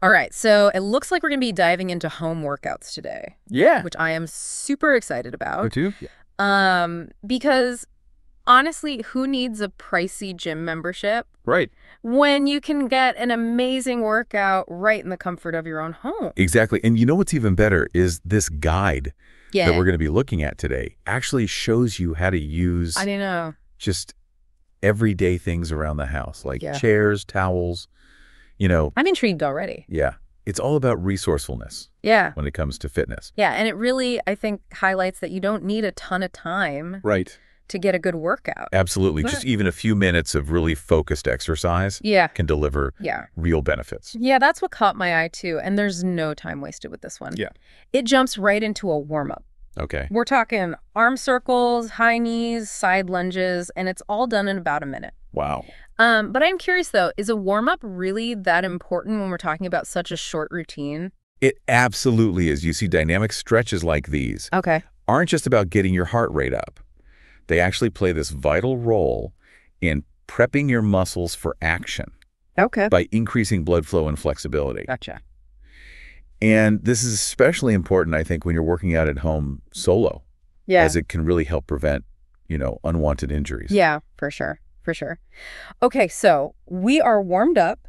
All right, so it looks like we're going to be diving into home workouts today, Yeah. which I am super excited Me about. too? Yeah. Because honestly, who needs a pricey gym membership Right. when you can get an amazing workout right in the comfort of your own home? Exactly. And you know what's even better is this guide Yeah. that we're going to be looking at today actually shows you how to use I don't know. just everyday things around the house, like Yeah. chairs, towels, I'm intrigued already. yeah. It's all about resourcefulness Yeah. when it comes to fitness. Yeah, and it really, I think, highlights that you don't need a ton of time Right. to get a good workout. Absolutely. But- Just even a few minutes of really focused exercise Yeah. can deliver Yeah. real benefits. Yeah, that's what caught my eye too, and there's no time wasted with this one. Yeah. It jumps right into a warm-up. Okay. We're talking arm circles, high knees, side lunges, and it's all done in about a minute. Wow. But I'm curious though, is a warm-up really that important when we're talking about such a short routine? It absolutely is. You see, dynamic stretches like these Okay. aren't just about getting your heart rate up. They actually play this vital role in prepping your muscles for action Okay. by increasing blood flow and flexibility. Gotcha. And this is especially important, I think, when you're working out at home solo, Yeah. as it can really help prevent, unwanted injuries. Yeah, for sure. For sure. Okay, so we are warmed up.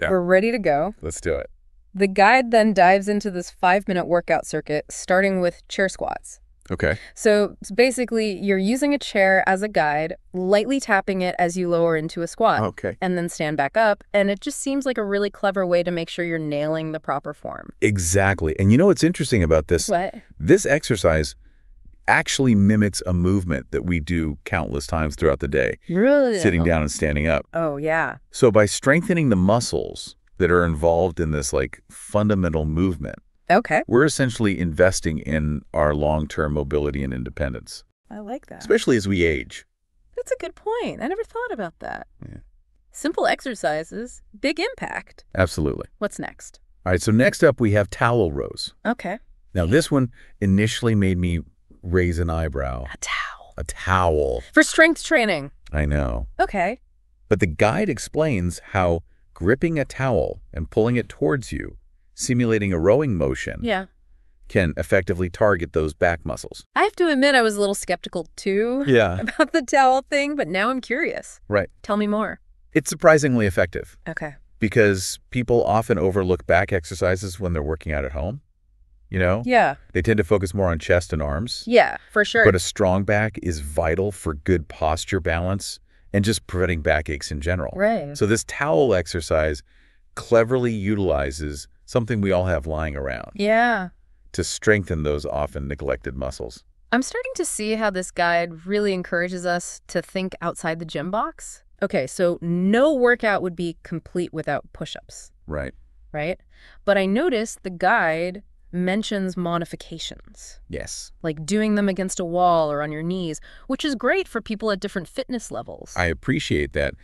Yeah. We're ready to go. Let's do it. The guide then dives into this 5-minute workout circuit, starting with chair squats. Okay. So it's basically, you're using a chair as a guide, lightly tapping it as you lower into a squat, Okay. and then stand back up. And it just seems like a really clever way to make sure you're nailing the proper form. Exactly. And you know what's interesting about this? What? This exercise actually mimics a movement that we do countless times throughout the day, Really? sitting down and standing up. Oh, yeah. So by strengthening the muscles that are involved in this fundamental movement, Okay. we're essentially investing in our long-term mobility and independence, I like that. especially as we age. That's a good point. I never thought about that. Yeah. Simple exercises, big impact. Absolutely. What's next? All right, so next up we have towel rows. Okay. Now this one initially made me raise an eyebrow. A towel. A towel. For strength training. I know. Okay. But the guide explains how gripping a towel and pulling it towards you, simulating a rowing motion, Yeah. can effectively target those back muscles. I have to admit I was a little skeptical too Yeah. about the towel thing, but now I'm curious. Right. Tell me more. It's surprisingly effective Okay. because people often overlook back exercises when they're working out at home. Yeah. They tend to focus more on chest and arms. Yeah, for sure. But a strong back is vital for good posture balance and just preventing backaches in general. Right. So this towel exercise cleverly utilizes something we all have lying around Yeah. to strengthen those often neglected muscles. I'm starting to see how this guide really encourages us to think outside the gym box. Okay, so no workout would be complete without push-ups, Right. right? But I noticed the guide mentions modifications, Yes. like doing them against a wall or on your knees, which is great for people at different fitness levels. I appreciate that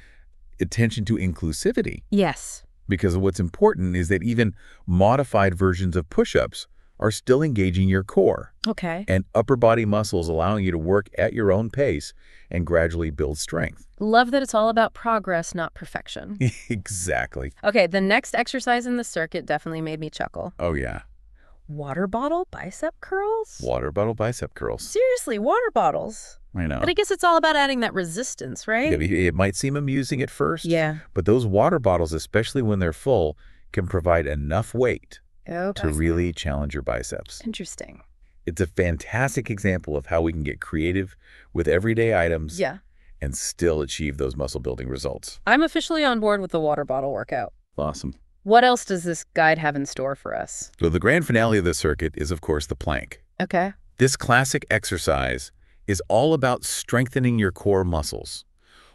attention to inclusivity Yes. because what's important is that even modified versions of push-ups are still engaging your core Okay. and upper body muscles, allowing you to work at your own pace and gradually build strength. Love that it's all about progress, not perfection. Exactly. Okay, the next exercise in the circuit definitely made me chuckle. Oh, yeah. Water bottle bicep curls? Water bottle bicep curls. Seriously, water bottles. I know. But I guess it's all about adding that resistance, right? It might seem amusing at first, Yeah. but those water bottles, especially when they're full, can provide enough weight Oh, to really challenge your biceps. interesting. It's a fantastic example of how we can get creative with everyday items Yeah. and still achieve those muscle building results. I'm officially on board with the water bottle workout. Awesome. What else does this guide have in store for us? So the grand finale of the circuit is, of course, the plank. Okay. This classic exercise is all about strengthening your core muscles.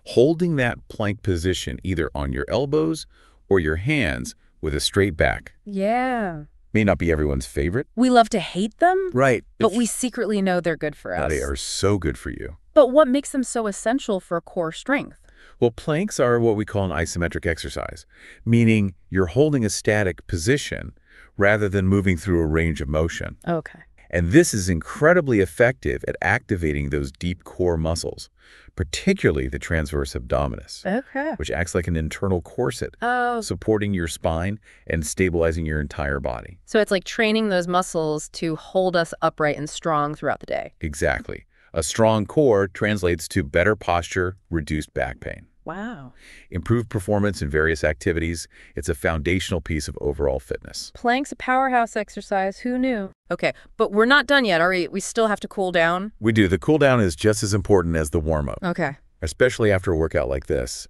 Holding that plank position either on your elbows or your hands with a straight back. Yeah. May not be everyone's favorite. We love to hate them, Right. but we secretly know they're good for us. They are so good for you. But what makes them so essential for core strength? Well, planks are what we call an isometric exercise, meaning you're holding a static position rather than moving through a range of motion. Okay. And this is incredibly effective at activating those deep core muscles, particularly the transverse abdominis, Okay. which acts like an internal corset, Oh, supporting your spine and stabilizing your entire body. so it's like training those muscles to hold us upright and strong throughout the day. Exactly. A strong core translates to better posture, reduced back pain. Wow. Improved performance in various activities. It's a foundational piece of overall fitness. Plank's a powerhouse exercise. Who knew? Okay, but we're not done yet, are we? We still have to cool down? We do. The cool down is just as important as the warm-up, Okay. especially after a workout like this.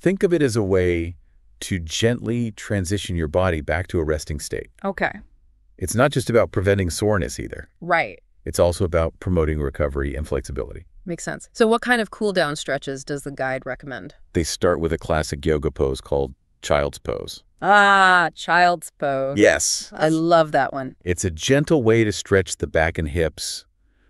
Think of it as a way to gently transition your body back to a resting state. Okay. It's not just about preventing soreness either. Right. It's also about promoting recovery and flexibility. Makes sense. So what kind of cool down stretches does the guide recommend? They start with a classic yoga pose called child's pose. Ah, child's pose. Yes. I love that one. It's a gentle way to stretch the back and hips,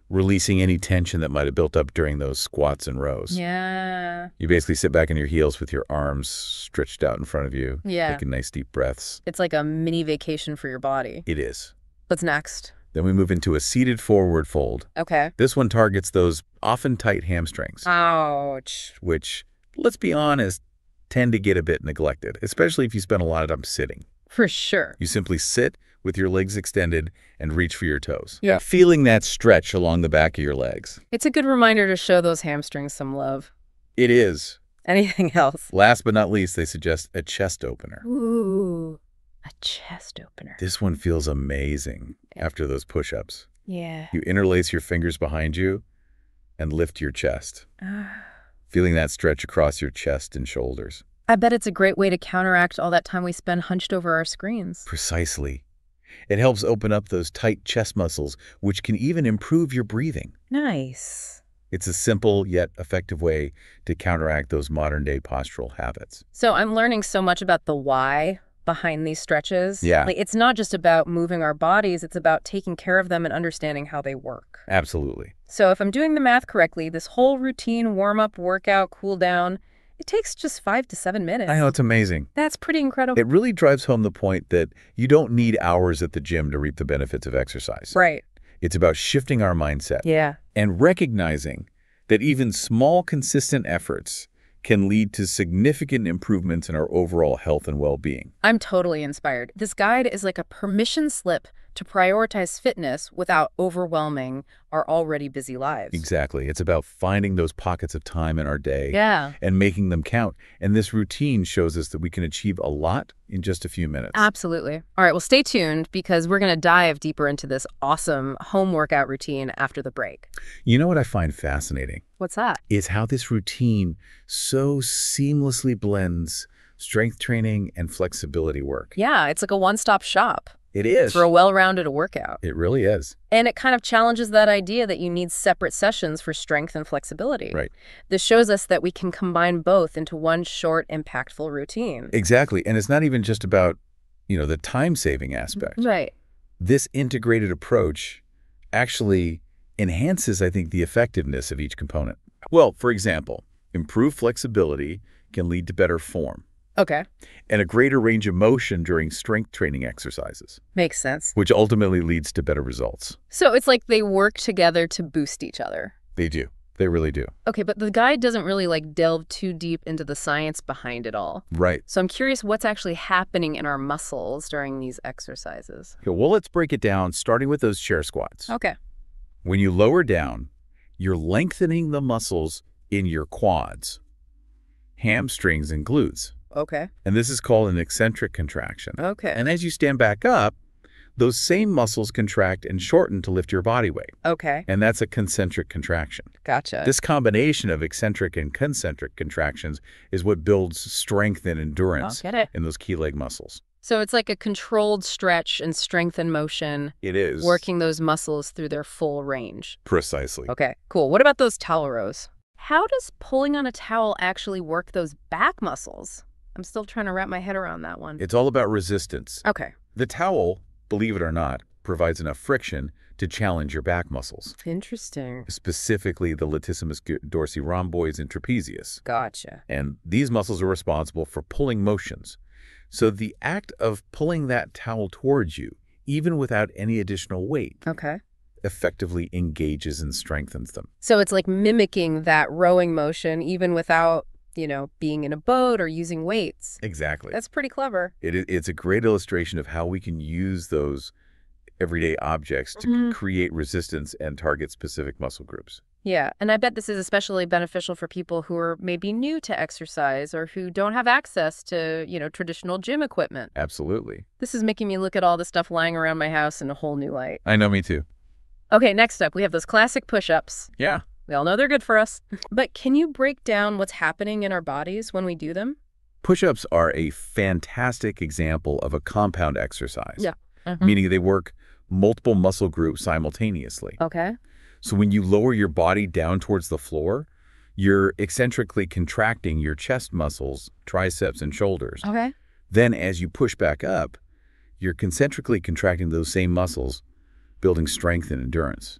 releasing any tension that might have built up during those squats and rows. Yeah. You basically sit back on your heels with your arms stretched out in front of you, Yeah. taking nice deep breaths. It's like a mini vacation for your body. It is. What's next? Then we move into a seated forward fold. Okay. This one targets those often tight hamstrings, Ouch. which, let's be honest, tend to get a bit neglected, especially if you spend a lot of time sitting. For sure. You simply sit with your legs extended and reach for your toes. Yeah. Feeling that stretch along the back of your legs. It's a good reminder to show those hamstrings some love. It is. Anything else? Last but not least, they suggest a chest opener. Ooh, a chest opener. This one feels amazing after those push-ups. Yeah. You interlace your fingers behind you and lift your chest, feeling that stretch across your chest and shoulders. I bet it's a great way to counteract all that time we spend hunched over our screens. Precisely. It helps open up those tight chest muscles, which can even improve your breathing. Nice. It's a simple yet effective way to counteract those modern-day postural habits. So I'm learning so much about the why behind these stretches. Yeah. Like, it's not just about moving our bodies, it's about taking care of them and understanding how they work. Absolutely. So if I'm doing the math correctly, this whole routine, warm-up, workout, cool down, it takes just 5 to 7 minutes. I know, it's amazing. That's pretty incredible. It really drives home the point that you don't need hours at the gym to reap the benefits of exercise. Right. It's about shifting our mindset Yeah. and recognizing that even small, consistent efforts can lead to significant improvements in our overall health and well-being. I'm totally inspired. This guide is like a permission slip to prioritize fitness without overwhelming our already busy lives. Exactly. It's about finding those pockets of time in our day Yeah. and making them count. And this routine shows us that we can achieve a lot in just a few minutes. Absolutely. All right, well, stay tuned because we're going to dive deeper into this awesome home workout routine after the break. You know what I find fascinating What's that? is how this routine so seamlessly blends strength training and flexibility work. Yeah, it's like a one-stop shop It is. for a well-rounded workout. It really is. And it kind of challenges that idea that you need separate sessions for strength and flexibility. Right. This shows us that we can combine both into one short, impactful routine. Exactly. And it's not even just about, the time-saving aspect. Right. This integrated approach actually enhances, I think, the effectiveness of each component. Well, for example, improved flexibility can lead to better form Okay. and a greater range of motion during strength training exercises, Makes sense. which ultimately leads to better results. So it's like they work together to boost each other. They do. They really do. Okay, but the guide doesn't really delve too deep into the science behind it all. Right. So I'm curious what's actually happening in our muscles during these exercises. Okay, well, let's break it down, starting with those chair squats. Okay. When you lower down, you're lengthening the muscles in your quads, hamstrings, and glutes. Okay. And this is called an eccentric contraction. Okay. And as you stand back up, those same muscles contract and shorten to lift your body weight. Okay. And that's a concentric contraction. Gotcha. This combination of eccentric and concentric contractions is what builds strength and endurance Get it. in those key leg muscles. So it's like a controlled stretch and strength and motion, It is. working those muscles through their full range. Precisely. Okay, cool. What about those towel rows? How does pulling on a towel actually work those back muscles? I'm still trying to wrap my head around that one. It's all about resistance. Okay. The towel, believe it or not, provides enough friction to challenge your back muscles, Interesting. specifically the latissimus dorsi rhomboids and trapezius. Gotcha. And these muscles are responsible for pulling motions. So the act of pulling that towel towards you, even without any additional weight, Okay. effectively engages and strengthens them. So it's like mimicking that rowing motion even without, being in a boat or using weights. Exactly. That's pretty clever. It's a great illustration of how we can use those everyday objects to create resistance and target specific muscle groups. Yeah, and I bet this is especially beneficial for people who are maybe new to exercise or who don't have access to, traditional gym equipment. Absolutely. This is making me look at all the stuff lying around my house in a whole new light. I know, me too. Okay, next up, we have those classic push-ups. Yeah. We all know they're good for us. But can you break down what's happening in our bodies when we do them? Push-ups are a fantastic example of a compound exercise. Yeah. Meaning they work multiple muscle groups simultaneously. Okay. So when you lower your body down towards the floor, you're eccentrically contracting your chest muscles, triceps, and shoulders. Okay. Then as you push back up, you're concentrically contracting those same muscles, building strength and endurance.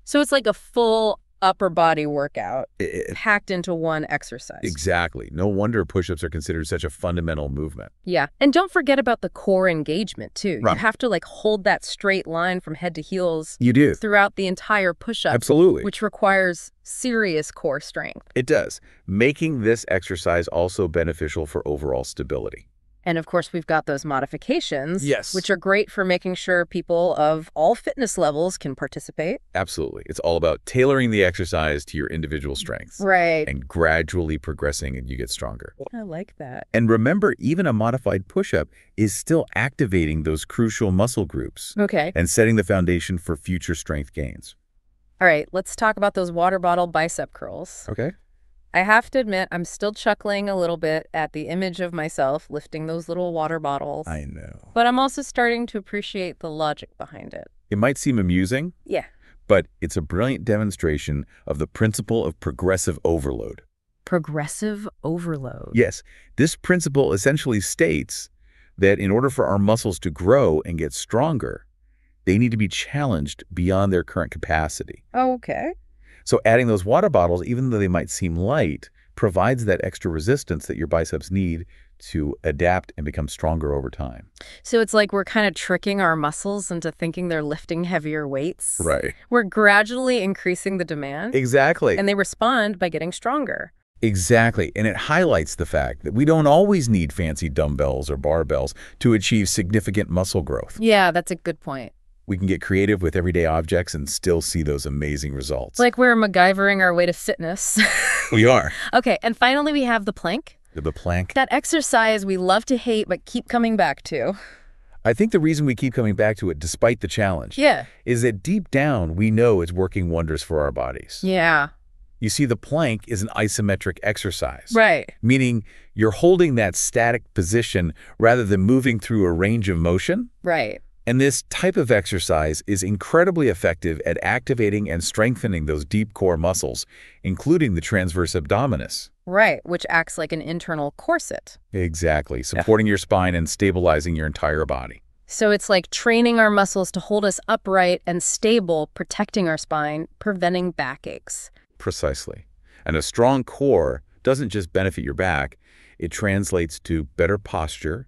So it's like a full upper body workout packed into one exercise. Exactly. No wonder push-ups are considered such a fundamental movement. Yeah. And don't forget about the core engagement, too. Right. You have to, hold that straight line from head to heels You do. throughout the entire push-up. Absolutely. Which requires serious core strength. It does, making this exercise also beneficial for overall stability. And of course, we've got those modifications, Yes. which are great for making sure people of all fitness levels can participate. Absolutely. It's all about tailoring the exercise to your individual strengths. Right. And gradually progressing and you get stronger. I like that. And remember, even a modified push-up is still activating those crucial muscle groups Okay. and setting the foundation for future strength gains. All right, let's talk about those water bottle bicep curls. Okay. I have to admit, I'm still chuckling a little bit at the image of myself lifting those little water bottles. I know. But I'm also starting to appreciate the logic behind it. It might seem amusing, Yeah. but it's a brilliant demonstration of the principle of progressive overload. Progressive overload. Yes, this principle essentially states that in order for our muscles to grow and get stronger, they need to be challenged beyond their current capacity. Oh, okay. So adding those water bottles, even though they might seem light, provides that extra resistance that your biceps need to adapt and become stronger over time. So it's like we're kind of tricking our muscles into thinking they're lifting heavier weights. Right. We're gradually increasing the demand. Exactly. And they respond by getting stronger. Exactly. And it highlights the fact that we don't always need fancy dumbbells or barbells to achieve significant muscle growth. Yeah, that's a good point. We can get creative with everyday objects and still see those amazing results. It's like we're MacGyvering our way to fitness. We are. Okay, and finally we have the plank. The plank. That exercise we love to hate but keep coming back to. I think the reason we keep coming back to it despite the challenge is that deep down we know it's working wonders for our bodies. Yeah. You see, the plank is an isometric exercise. Right. Meaning you're holding that static position rather than moving through a range of motion. Right. And this type of exercise is incredibly effective at activating and strengthening those deep core muscles, including the transverse abdominis. Right, which acts like an internal corset. Exactly, supporting your spine and stabilizing your entire body. So it's like training our muscles to hold us upright and stable, protecting our spine, preventing backaches. Precisely. And a strong core doesn't just benefit your back, it translates to better posture,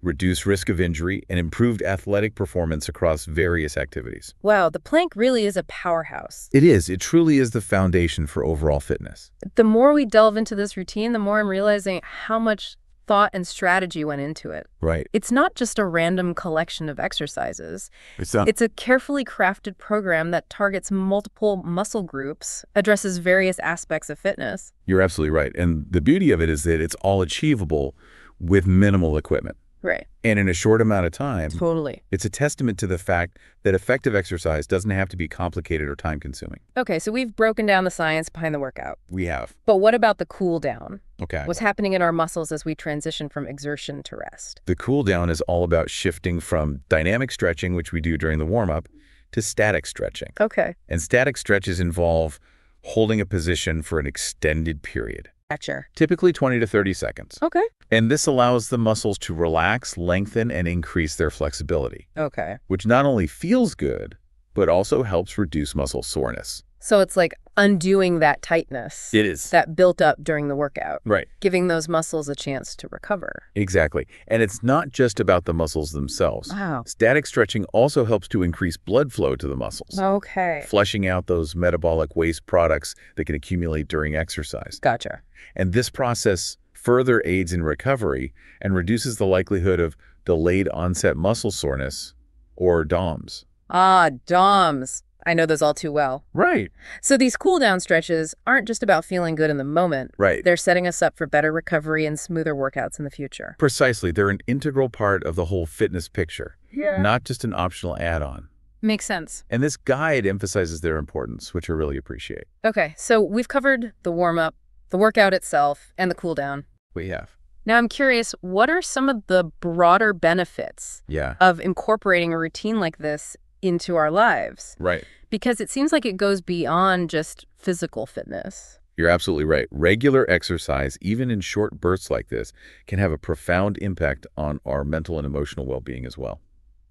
reduced risk of injury, and improved athletic performance across various activities. Wow, the plank really is a powerhouse. It is. It truly is the foundation for overall fitness. The more we delve into this routine, the more I'm realizing how much thought and strategy went into it. Right. It's not just a random collection of exercises. It's not. It's a carefully crafted program that targets multiple muscle groups, addresses various aspects of fitness. You're absolutely right. And the beauty of it is that it's all achievable with minimal equipment. Right. And in a short amount of time. Totally. It's a testament to the fact that effective exercise doesn't have to be complicated or time-consuming. Okay, so we've broken down the science behind the workout. We have. But what about the cool down? Okay. What's happening in our muscles as we transition from exertion to rest? The cool down is all about shifting from dynamic stretching, which we do during the warm-up, to static stretching. Okay. And static stretches involve holding a position for an extended period. Gotcha. Typically 20 to 30 seconds. Okay. And this allows the muscles to relax, lengthen, and increase their flexibility, Okay. which not only feels good, but also helps reduce muscle soreness. So it's like undoing that tightness It is. that built up during the workout, Right. giving those muscles a chance to recover. Exactly. And it's not just about the muscles themselves. Wow. Static stretching also helps to increase blood flow to the muscles, Okay. flushing out those metabolic waste products that can accumulate during exercise. Gotcha. And this process further aids in recovery and reduces the likelihood of delayed onset muscle soreness, or DOMS. Ah, DOMS. I know those all too well. Right. So these cool down stretches aren't just about feeling good in the moment. Right. They're setting us up for better recovery and smoother workouts in the future. Precisely. They're an integral part of the whole fitness picture, Yeah. not just an optional add-on. Makes sense. And this guide emphasizes their importance, which I really appreciate. Okay, so we've covered the warm-up, the workout itself, and the cool down. We have. Now I'm curious, what are some of the broader benefits Yeah. of incorporating a routine like this into our lives? Right. Because it seems like it goes beyond just physical fitness. You're absolutely right. Regular exercise, even in short bursts like this, can have a profound impact on our mental and emotional well-being as well.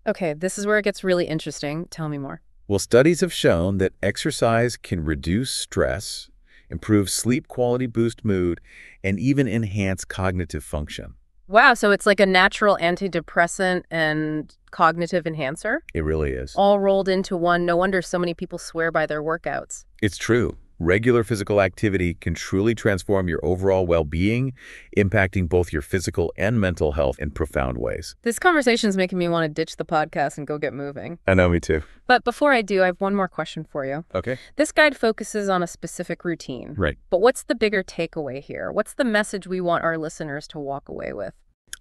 Okay, this is where it gets really interesting. Tell me more. Well, studies have shown that exercise can reduce stress, improve sleep quality, boost mood, and even enhance cognitive function. Wow, so it's like a natural antidepressant and cognitive enhancer? It really is. All rolled into one. No wonder so many people swear by their workouts. It's true. Regular physical activity can truly transform your overall well-being, impacting both your physical and mental health in profound ways. This conversation's making me want to ditch the podcast and go get moving. I know, me too. But before I do, I have one more question for you. Okay. This guide focuses on a specific routine. Right. But what's the bigger takeaway here? What's the message we want our listeners to walk away with?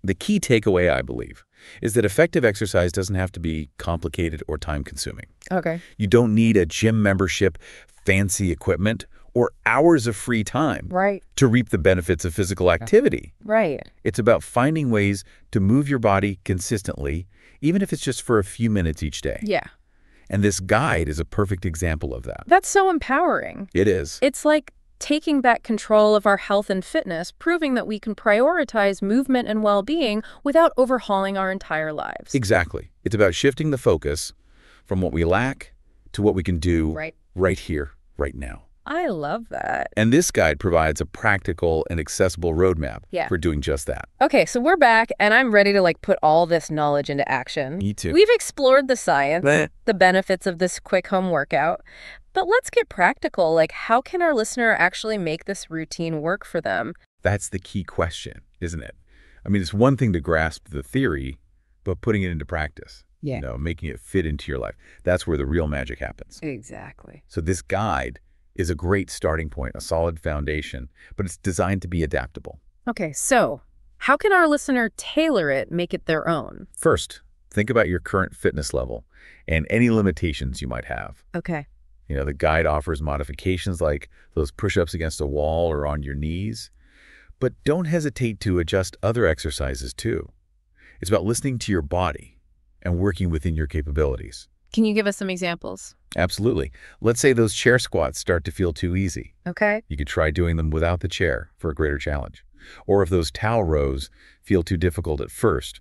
The key takeaway, I believe, is that effective exercise doesn't have to be complicated or time-consuming. Okay. You don't need a gym membership, fancy equipment, or hours of free time Right. to reap the benefits of physical activity. Right. It's about finding ways to move your body consistently, even if it's just for a few minutes each day. Yeah. And this guide is a perfect example of that. That's so empowering. It is. It's like taking back control of our health and fitness, proving that we can prioritize movement and well-being without overhauling our entire lives. Exactly. It's about shifting the focus from what we lack to what we can do right here, right now. I love that. And this guide provides a practical and accessible roadmap for doing just that. Okay, so we're back, and I'm ready to put all this knowledge into action. Me too. We've explored the science, the benefits of this quick home workout, but let's get practical. How can our listener actually make this routine work for them? That's the key question, isn't it? I mean, it's one thing to grasp the theory, but putting it into practice, making it fit into your life, that's where the real magic happens. Exactly. So this guide is a great starting point, a solid foundation, but it's designed to be adaptable. Okay, so how can our listener tailor it, make it their own? First, think about your current fitness level and any limitations you might have. Okay. The guide offers modifications like those push-ups against a wall or on your knees, but don't hesitate to adjust other exercises too. It's about listening to your body and working within your capabilities. Can you give us some examples? Absolutely. Let's say those chair squats start to feel too easy. Okay. You could try doing them without the chair for a greater challenge. Or if those towel rows feel too difficult at first,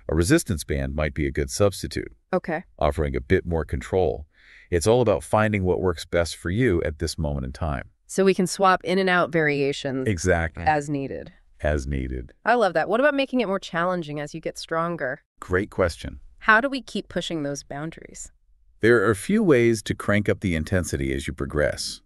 a resistance band might be a good substitute, Okay. offering a bit more control. It's all about finding what works best for you at this moment in time. So we can swap in and out variations Exactly. as needed. As needed. I love that. What about making it more challenging as you get stronger? Great question. How do we keep pushing those boundaries? There are a few ways to crank up the intensity as you progress.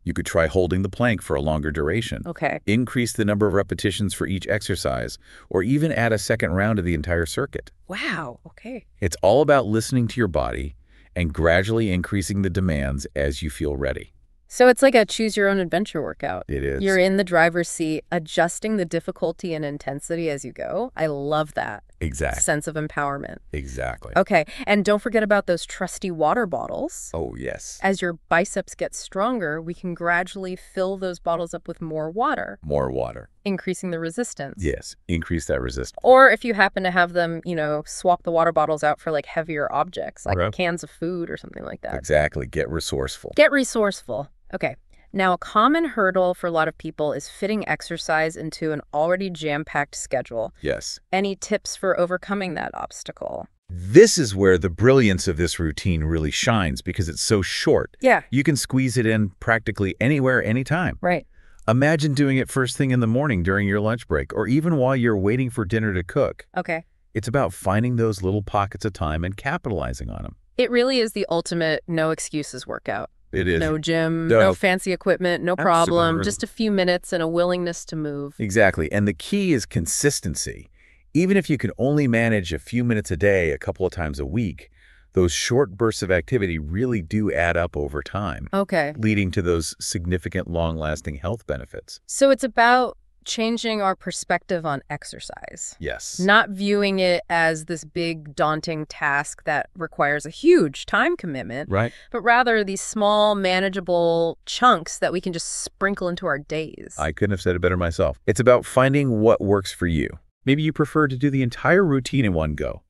You could try holding the plank for a longer duration. Okay. Increase the number of repetitions for each exercise, or even add a second round to the entire circuit. Wow. Okay. It's all about listening to your body and gradually increasing the demands as you feel ready. So it's like a choose-your-own-adventure workout. It is. You're in the driver's seat, adjusting the difficulty and intensity as you go. I love that. Exactly. Sense of empowerment. Exactly. Okay, and don't forget about those trusty water bottles. Oh, yes. As your biceps get stronger, we can gradually fill those bottles up with more water, More water. increasing the resistance. Yes. Increase that resistance. Or if you happen to have them, swap the water bottles out for heavier objects, like Okay. cans of food or something like that. Exactly. Get resourceful. Get resourceful. Okay. Now, a common hurdle for a lot of people is fitting exercise into an already jam-packed schedule. Yes. Any tips for overcoming that obstacle? This is where the brilliance of this routine really shines because it's so short. Yeah. You can squeeze it in practically anywhere, anytime. Right. Imagine doing it first thing in the morning during your lunch break or even while you're waiting for dinner to cook. Okay. It's about finding those little pockets of time and capitalizing on them. It really is the ultimate no excuses workout. It is. No gym, No. no fancy equipment, no problem, Absolutely. just a few minutes and a willingness to move. Exactly. And the key is consistency. Even if you can only manage a few minutes a day, a couple of times a week, those short bursts of activity really do add up over time, Okay. leading to those significant long-lasting health benefits. So it's about changing our perspective on exercise. Yes. Not viewing it as this big, daunting task that requires a huge time commitment, Right? but rather these small, manageable chunks that we can just sprinkle into our days. I couldn't have said it better myself. It's about finding what works for you. Maybe you prefer to do the entire routine in one go.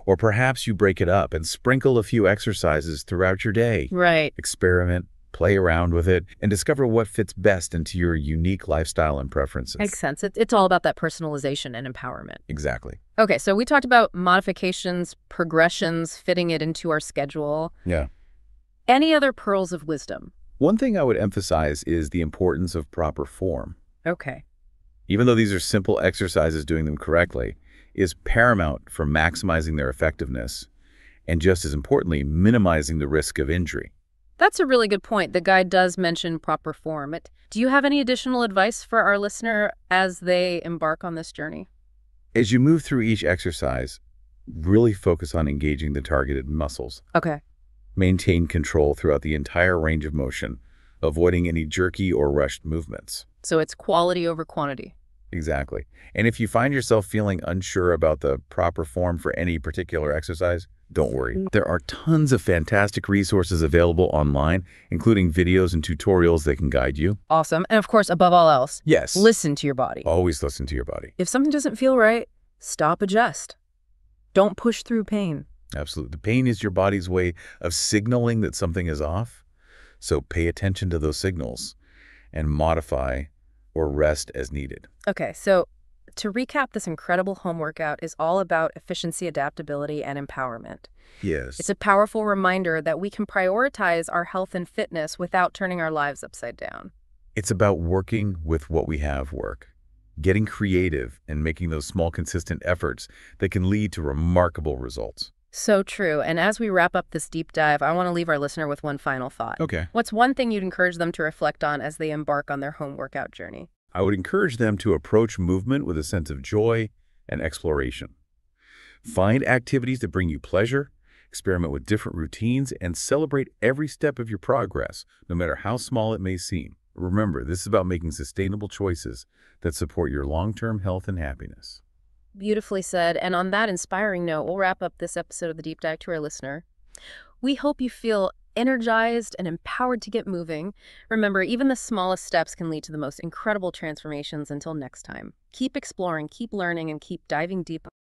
Or perhaps you break it up and sprinkle a few exercises throughout your day. Right. Experiment, play around with it, and discover what fits best into your unique lifestyle and preferences. Makes sense. It's all about that personalization and empowerment. Exactly. Okay, so we talked about modifications, progressions, fitting it into our schedule. Yeah. Any other pearls of wisdom? One thing I would emphasize is the importance of proper form. Okay. Even though these are simple exercises, doing them correctly is paramount for maximizing their effectiveness and, just as importantly, minimizing the risk of injury. That's a really good point. The guide does mention proper form. Do you have any additional advice for our listener as they embark on this journey? As you move through each exercise, really focus on engaging the targeted muscles. Okay. Maintain control throughout the entire range of motion, avoiding any jerky or rushed movements. So it's quality over quantity. Exactly. And if you find yourself feeling unsure about the proper form for any particular exercise, don't worry. There are tons of fantastic resources available online, including videos and tutorials that can guide you. Awesome. And of course, above all else, Yes. listen to your body. Always listen to your body. If something doesn't feel right, stop, adjust. Don't push through pain. Absolutely. The pain is your body's way of signaling that something is off. So pay attention to those signals and modify or rest as needed. Okay, so to recap, this incredible home workout is all about efficiency, adaptability, and empowerment. Yes. It's a powerful reminder that we can prioritize our health and fitness without turning our lives upside down. It's about working with what we have getting creative and making those small, consistent efforts that can lead to remarkable results. So true. And as we wrap up this deep dive, I want to leave our listener with one final thought. Okay. What's one thing you'd encourage them to reflect on as they embark on their home workout journey? I would encourage them to approach movement with a sense of joy and exploration. Find activities that bring you pleasure, experiment with different routines, and celebrate every step of your progress, no matter how small it may seem. Remember, this is about making sustainable choices that support your long-term health and happiness. Beautifully said. And on that inspiring note, we'll wrap up this episode of The Deep Dive to our listener. We hope you feel energized and empowered to get moving. Remember, even the smallest steps can lead to the most incredible transformations. Until next time, keep exploring, keep learning, and keep diving deep.